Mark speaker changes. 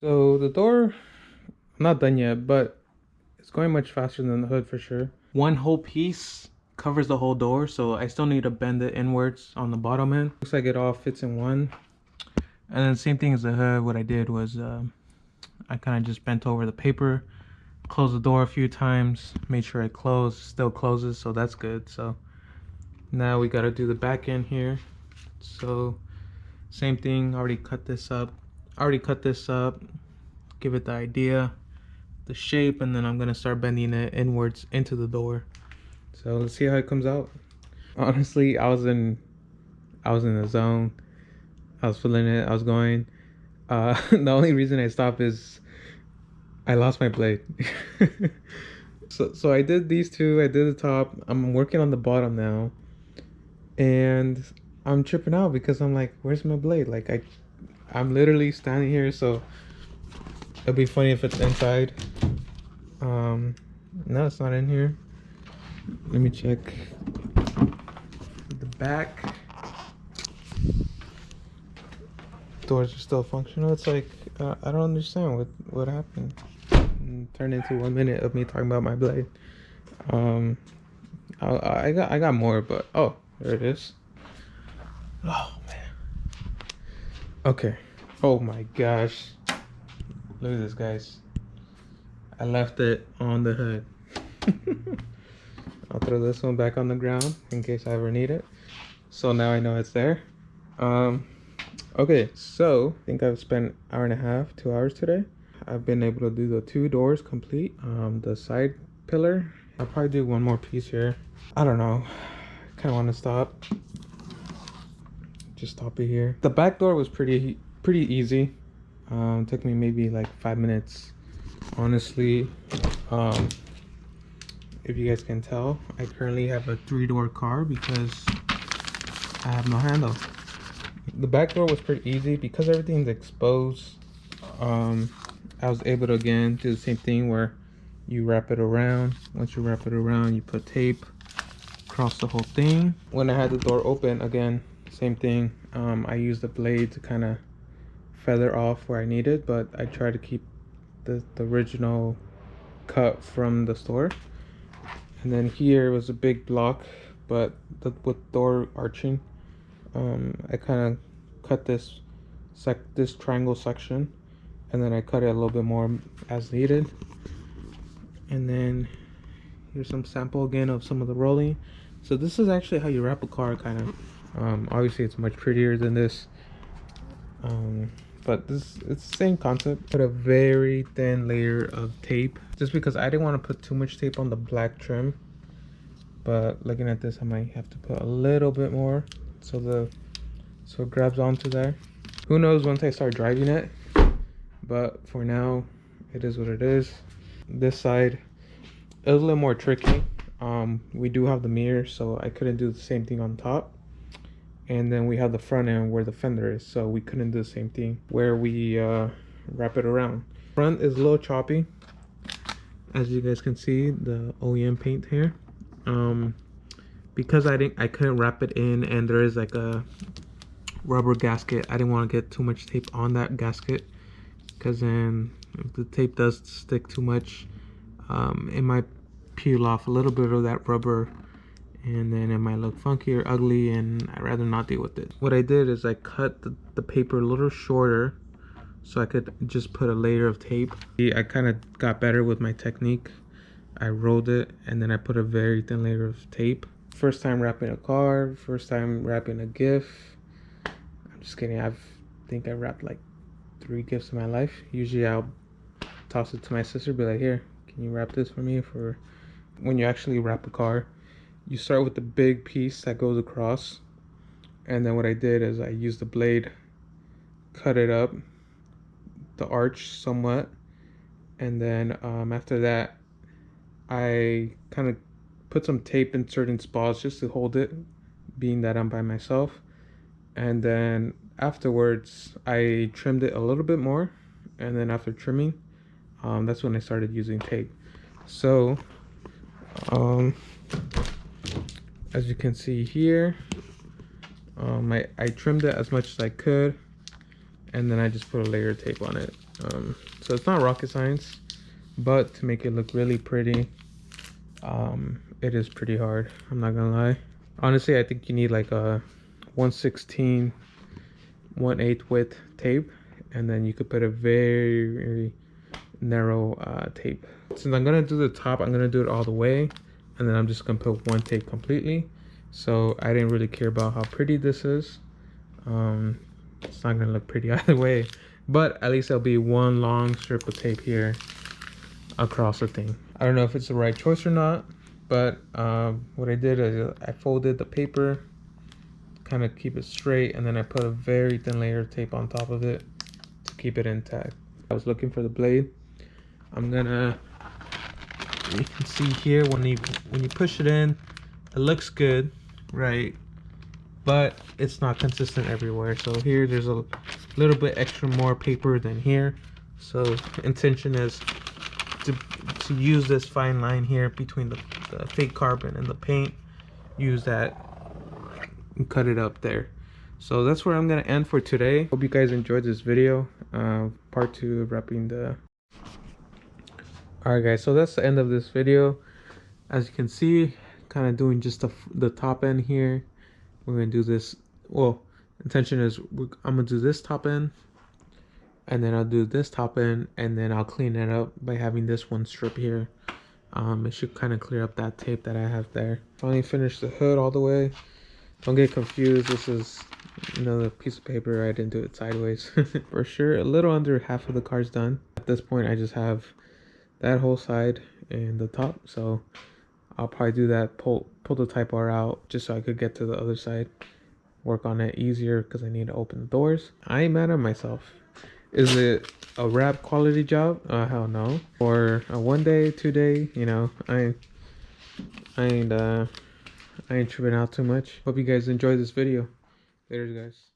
Speaker 1: So the door, I'm not done yet, but it's going much faster than the hood for sure. One whole piece covers the whole door, so I still need to bend it inwards on the bottom end. Looks like it all fits in one. And then same thing as the hood, what I did was I kind of just bent over the paper, closed the door a few times, made sure it closed, still closes, so that's good. So now we gotta do the back end here. So same thing, already cut this up, give it the idea, the shape, and then I'm gonna start bending it inwards into the door. So let's see how it comes out. Honestly, I was in the zone. I was feeling it. I was going. The only reason I stopped is I lost my blade. So I did these two. I did the top. I'm working on the bottom now, and I'm tripping out because I'm like, where's my blade? Like I'm literally standing here, so it'd be funny if it's inside. No, it's not in here. Let me check the back. Doors are still functional. It's like I don't understand what happened. Turned into 1 minute of me talking about my blade. I got more, but oh, there it is. Oh man. Okay. Oh my gosh. Look at this, guys. I left it on the hood. I'll throw this one back on the ground in case I ever need it. So now I know it's there. Okay, so I think I've spent an hour and a half, 2 hours today. I've been able to do the two doors complete. The side pillar, I'll probably do one more piece here. I don't know, I kind of want to stop. Just stop it here. The back door was pretty easy. Took me maybe like 5 minutes. Honestly, if you guys can tell, I currently have a 3-door car because I have no handle. The back door was pretty easy because everything's exposed. I was able to again do the same thing where you wrap it around. Once you wrap it around, you put tape across the whole thing. When I had the door open, again, same thing. I used the blade to kind of feather off where I needed, but I tried to keep the original cut from the store. And then here was a big block, but with door arching, I kind of cut this triangle section, and then I cut it a little bit more as needed. And then here's some sample again of some of the rolling. So this is actually how you wrap a car, kind of. Obviously it's much prettier than this, but it's the same concept. Put a very thin layer of tape just because I didn't want to put too much tape on the black trim, but looking at this I might have to put a little bit more so it grabs onto there. Who knows once I start driving it, but for now it is what it is. This side is a little more tricky. We do have the mirror, so I couldn't do the same thing on top. And then we have the front end where the fender is, so we couldn't do the same thing where we wrap it around. Front is a little choppy, as you guys can see, the OEM paint here. Because I couldn't wrap it in, and there is like a rubber gasket. I didn't want to get too much tape on that gasket, because then if the tape does stick too much, it might peel off a little bit of that rubber, and then it might look funky or ugly, and I'd rather not deal with it. What I did is I cut the paper a little shorter so I could just put a layer of tape. I kind of got better with my technique. I rolled it, and then I put a very thin layer of tape. First time wrapping a car, first time wrapping a gift. I'm just kidding, I think I wrapped like 3 gifts in my life. Usually I'll toss it to my sister, be like, here, can you wrap this for me? For when you actually wrap a car, you start with the big piece that goes across, and then what I did is I used the blade, cut it up, the arch somewhat, and then after that I kind of put some tape in certain spots just to hold it, being that I'm by myself. And then afterwards I trimmed it a little bit more, and then after trimming, that's when I started using tape. So as you can see here, I trimmed it as much as I could, and then I just put a layer of tape on it. So it's not rocket science, but to make it look really pretty, it is pretty hard. I'm not gonna lie. Honestly, I think you need like a 1/16, 1/8 width tape, and then you could put a very narrow tape. Since I'm gonna do the top, I'm gonna do it all the way, and then I'm just gonna put one tape completely. So I didn't really care about how pretty this is. It's not gonna look pretty either way, but at least there'll be one long strip of tape here across the thing. I don't know if it's the right choice or not, but what I did is I folded the paper, kind of keep it straight, and then I put a very thin layer of tape on top of it to keep it intact. I was looking for the blade. I'm gonna, you can see here when you push it in, it looks good, right? But it's not consistent everywhere. So here there's a little bit extra more paper than here. So intention is to use this fine line here between the fake carbon and the paint. Use that and cut it up there. So that's where I'm gonna end for today. Hope you guys enjoyed this video. Part 2 of wrapping the. Alright guys, so that's the end of this video. As you can see, kind of doing just the top end here. We're gonna do this, well, intention is I'm gonna do this top end, and then I'll do this top end, and then I'll clean it up by having this one strip here. It should kind of clear up that tape that I have there. Finally finished the hood all the way. Don't get confused, this is another piece of paper. I didn't do it sideways. For sure, a little under half of the car's done. At this point, I just have that whole side and the top, so I'll probably do that, pull the type R out just so I could get to the other side, work on it easier because I need to open the doors. I ain't mad at myself. Is it a wrap quality job? Hell no. Or a 1 day, 2 day, you know, I ain't tripping out too much. Hope you guys enjoyed this video. Later guys.